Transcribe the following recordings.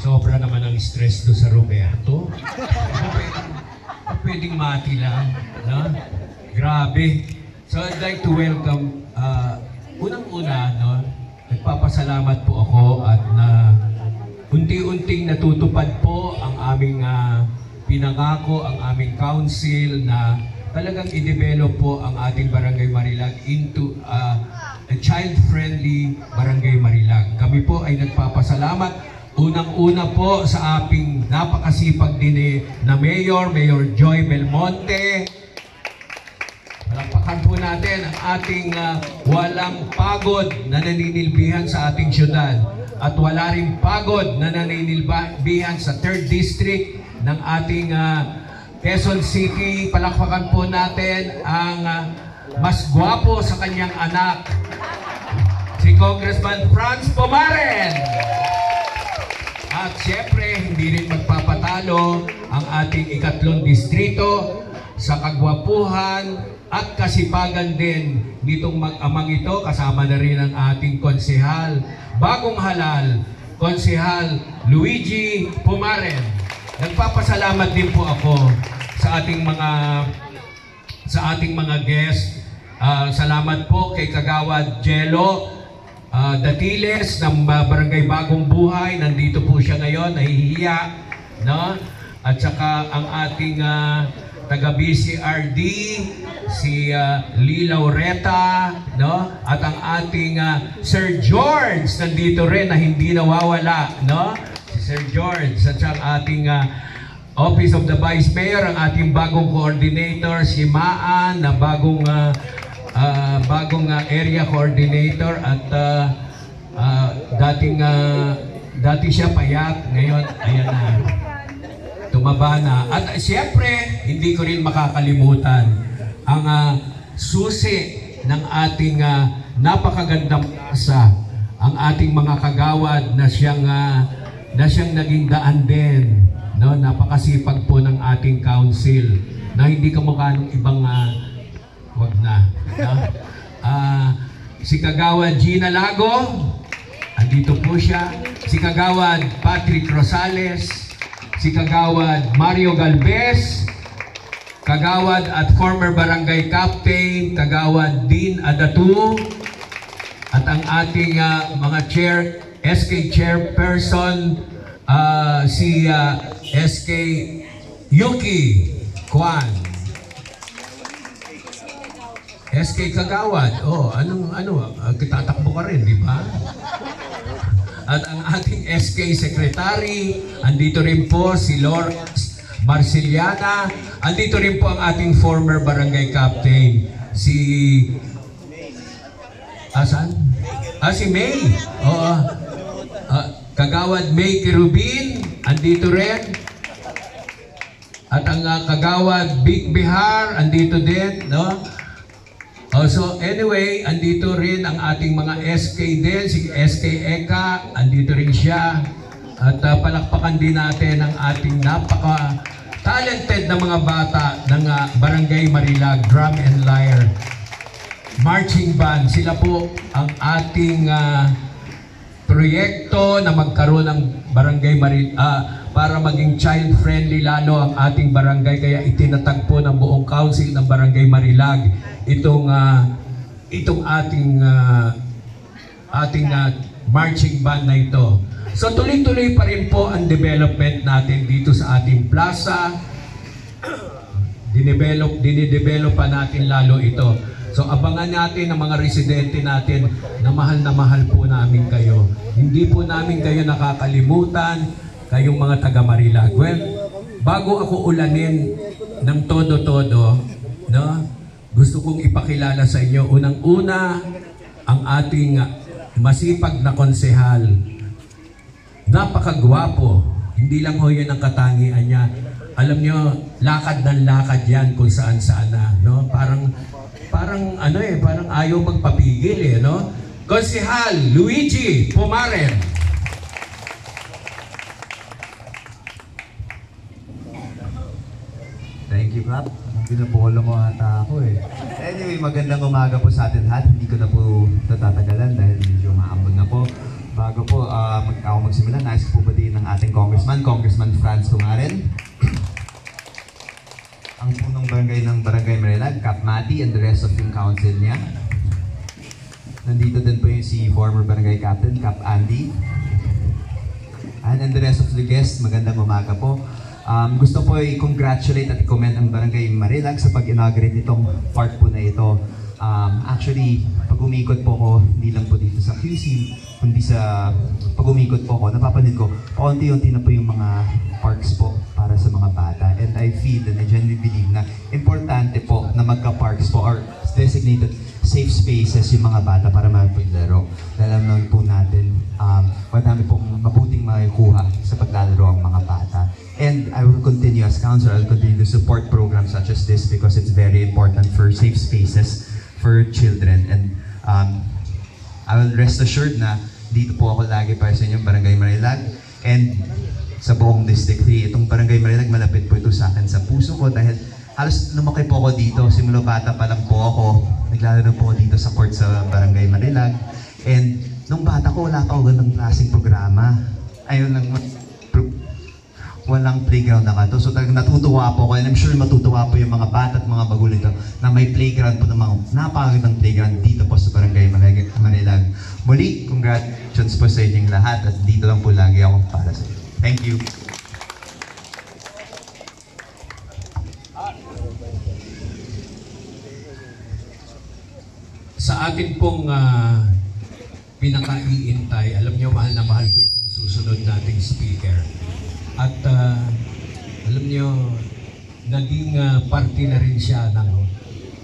Sobra naman ang stress do sa Roberto. Pwedeng mati lang. No? Grabe. So I'd like to welcome, unang-una, no, nagpapasalamat po ako at na unti-unting natutupad po ang aming pinangako, ang aming council na talagang i-develop po ang ating Barangay Marilag into a child-friendly Barangay Marilag. Kami po ay nagpapasalamat unang-una po sa aming napakasipag din na Mayor Joy Belmonte. Palakpakan po natin ang ating walang pagod na naninilbihan sa ating syudad at wala rin pagod na naninilbihan sa 3rd District ng ating Quezon City. Palakpakan po natin ang mas gwapo sa kanyang anak, si Congressman Franz Pomaren. At siyempre, hindi rin magpapatalo ang ating ikatlong distrito sa kagwapuhan at kasipagan din nitong mag-amang ito. Kasama na rin ang ating konsehal, bagong halal, konsehal Luigi Pomaren. Nagpapasalamat din po ako sa ating mga guests. Salamat po kay Kagawad Jello Datiles ng Barangay Bagong Buhay. Nandito po siya ngayon, nahihiya, no? At saka ang ating taga-BCRD, si Lee Laureta, no? At ang ating Sir George, nandito rin na hindi nawawala, no? Si Sir George, at saka ang ating Office of the Vice Mayor, ang ating bagong coordinator, si Maan, na bagong area coordinator at dati siya payat, ngayon ayan na, tumaba na. At siyempre, hindi ko rin makakalimutan ang susi ng ating napakagandang asa, ang ating mga kagawad na siyang naging daan din, no? Napakasipag po ng ating council na hindi kamukha ng ibang wag na. No? Si Kagawad Gina Lago, andito po siya. Si Kagawad Patrick Rosales, si Kagawad Mario Galvez, Kagawad at former barangay captain, Kagawad Dean Adatu, at ang ating mga SK chairperson, si SK Yuki Kwan. SK Kagawad, tatakbo ka rin, di ba? At ang ating SK Secretary, andito rin po si Lawrence Marceliana, andito rin po ang ating former barangay captain, si si May. Oo. Kagawad May Kirubin, andito rin. At ang Kagawad Big Bihar, andito din, no? So anyway, andito rin ang ating mga SK din, si SK Eka, andito rin siya. At palakpakan din natin ang ating napaka-talented na mga bata ng Barangay Marilag, Drum and Lyre Marching Band. Sila po ang ating proyekto na magkaroon ng Barangay Marilag, para maging child-friendly lalo ang ating barangay. Kaya itinatag po ng buong council ng Barangay Marilag itong ating marching band na ito. So tuloy-tuloy pa rin po ang development natin dito sa ating plaza. Dinidevelop pa natin lalo ito. So abangan natin ang mga residente natin na mahal po namin kayo. Hindi po namin kayo nakakalimutan, kayong mga taga Marilag. Well, bago ako ulanin ng todo-todo, no, gusto kong ipakilala sa inyo, unang-una, ang ating masipag na konsehal. Napakagwapo. Hindi lang ho yun ang katangian niya. Alam nyo, lakad ng lakad yan kung saan-saan na. No? Parang ayaw magpapigil, no? Konsehal Luigi Pomaren. Thank you, Kap. Pinapolo mo ata ako eh. Anyway, magandang umaga po sa atin lahat. Hindi ko na po natatagalan dahil medyo maambon na po. bago po ako magsimula, nais po ba din ng ating Congressman Franz Tumaren. Ang punong barangay ng Barangay Marilag, Kap Mati, and the rest of yung council niya. Nandito din po yung si former barangay captain, Kap Andy. And the rest of the guests, magandang umaga po. Gusto po i-congratulate at i-comment ang Barangay Marilag sa pag-inaugurate nitong park po na ito. Actually, pag umikot po ko, hindi lang po dito sa QC, kundi sa pag umikot po ko, napapansin ko, paunti-unti na po yung mga parks po para sa mga bata. And I feel and I genuinely believe na importante po na magka-parks po or designated safe spaces yung mga bata para mapaglaro. Alam naman po natin, madami pong mabuting makikuha sa paglalaro ang mga bata. And I will continue as councilor, I'll continue to support programs such as this because it's very important for safe spaces for children. And I will rest assured na dito po ako lagi para sa inyong Barangay Marilag. And sa buong District 3, itong Barangay Marilag, malapit po ito sa akin sa puso ko dahil halos lumaki po ako dito. Simula bata pa lang po ako, naglalaro po ako dito sa court sa Barangay Marilag. And nung bata ko, wala pa ako ganang klaseng programa. Ayun lang, walang playground na kato. So talagang natutuwa po ako, and I'm sure matutuwa po yung mga bata at mga magulang dito na may playground po ng mga napakagandang playground dito po sa Barangay Marilag. Muli, congratulations po sa inyong lahat at dito lang po lagi ako para sa inyo. Thank you. Sa atin pong pinakaiintay, alam niyo mahal na mahal ko itong susunod nating speaker. At alam niyo, naging parte na rin siya ng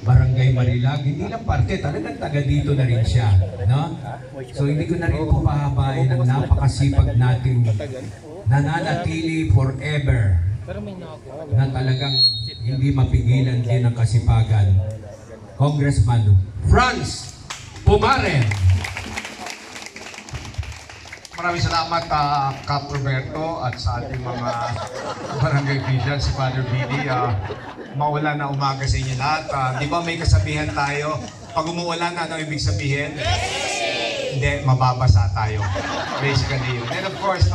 Barangay Marilag. Hindi lang parte, talagang taga dito na rin siya. No? So hindi ko na rin po pahabain ang napakasipag nating nananatili forever na talagang hindi mapigilan din ang kasipagan. Congressman Franz Tumaren. Maraming salamat Kap Roberto at sa ating mga barangay officials, si Father Billy. Maulan na umaga sa inyo lahat. Di ba may kasabihan tayo, pag umuulan na, ano ibig sabihin? Hindi, mababasa tayo. Basically yun. And of course,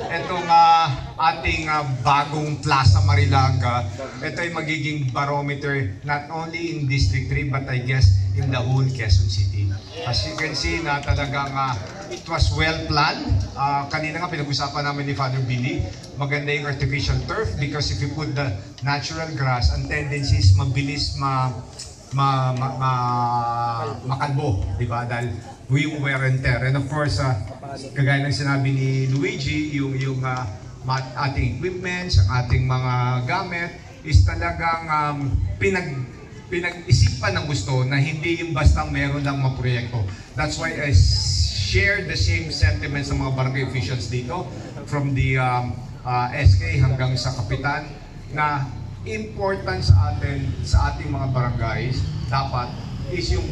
itong ating bagong Plaza Marilag, ito ay magiging barometer not only in District 3 but I guess in the whole Quezon City. As you can see na talagang it was well planned. Kanina nga pinag-usapan namin ni Father Billy, maganda yung artificial turf because if you put the natural grass, ang tendency is mabilis makalbo, di ba? Dahil we wear and tear. And of course, kagaya ng sinabi ni Luigi, yung ating equipment, ang ating mga gamit, is talagang pinag-isipan ng gusto na hindi yung basta meron lang mga proyekto. That's why I share the same sentiments ng mga barangay officials dito, from the SK hanggang sa kapitan, na important sa atin, sa ating mga barangays, dapat is yung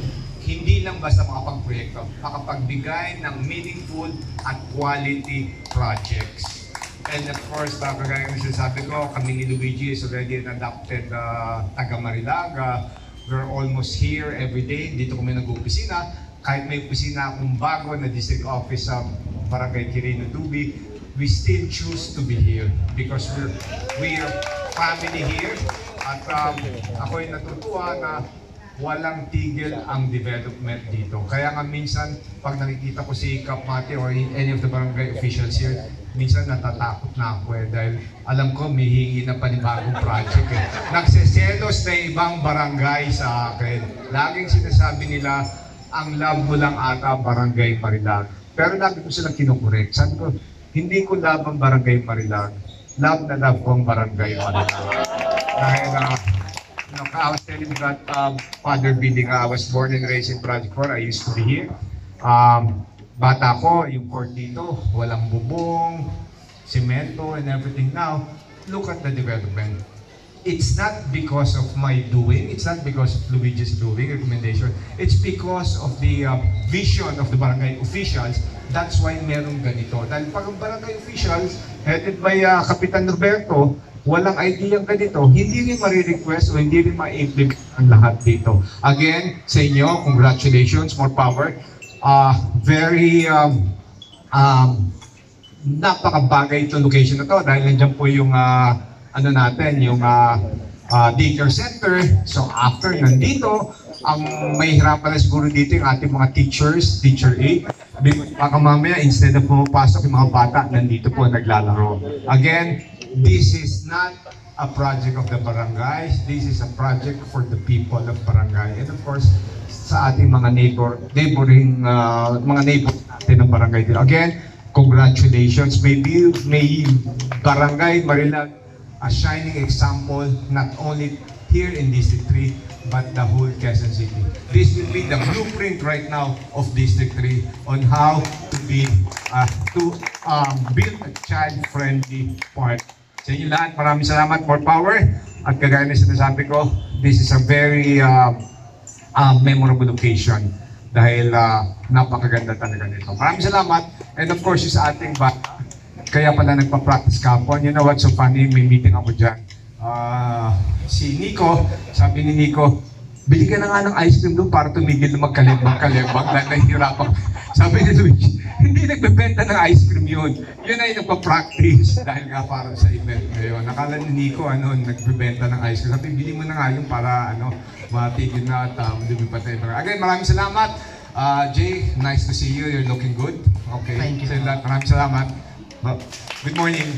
hindi lang basta makapagproyekto, makapagbigay ng meaningful at quality projects. And of course, kagaya ng sinasabi ko, kami ni Luigi is already an adopted taga Marilag. We're almost here every day. Dito kami nag-uopisina. Kahit may opisina akong bago na district office sa Barangay Quirino Dubi, we still choose to be here because we're family here. At ako'y natutuwa na walang tigil ang development dito. Kaya nga minsan, pag nakikita ko si Kap Mati or any of the barangay officials here, minsan natatakot na ako dahil alam ko may hingi na panibagong project Nagseselos na ibang barangay sa akin. Laging sinasabi nila, ang love mo lang ata Barangay Marilag. Pero lagi ko silang kinukorek. Sabi ko, hindi ko love ang Barangay Marilag. Love na love ko ang Barangay Marilag. Dahil I was telling you that Father Billy, I was born and raised in Project 4. I used to be here. Bata ko, yung court dito, walang bubong, semento and everything. Now, look at the development. It's not because of my doing, it's not because of Luigi's doing, recommendation. It's because of the vision of the barangay officials. That's why meron ganito. Dahil pag ang barangay officials, headed by Kapitan Roberto, walang idea ganito, hindi rin marirequest o hindi rin ma-implement ang lahat dito. Again, sa inyo, congratulations, more power. Very napakabagay itong location na to dahil nandiyan po yung ano natin, yung daycare center. So after nandito, ang may hirapan na siguro dito yung ating mga teachers, teacher aid. Baka mamaya, instead of pumapasok yung mga bata, nandito po naglalaro. Again, this is not a project of the barangay. This is a project for the people of barangay. And of course, sa ating mga neighboring, mga neighbors natin ng barangay dito. Again, congratulations. May Barangay Marilag a shining example, not only here in District 3, but the whole Quezon City. This will be the blueprint right now of District 3 on how to build a child-friendly park. Sa inyo lahat, maraming salamat, more power. At kagaya na sinasabi ko, this is a very memorable occasion dahil napakaganda talaga nito. Maraming salamat. And of course, yung sa ating bata, kaya pala nagpa-practice kapon. You know what's so funny? May meeting ako dyan. Si Nico, sabi ni Nico, bili ka na nga ng ice cream doon para tumigil na magkalembang dahil nahihirapan. Sabi ni Luigi, hindi nagbebenta ng ice cream yun. Yun ay nagpa-practice dahil nga para sa event ngayon. Nakala ni Nico, nagbebenta ng ice cream. Sabi, bili mo na nga yun para matigil na at lumipad tayo. Again, maraming salamat. Jay, nice to see you. You're looking good. Okay. Thank you. Maraming salamat. Good morning.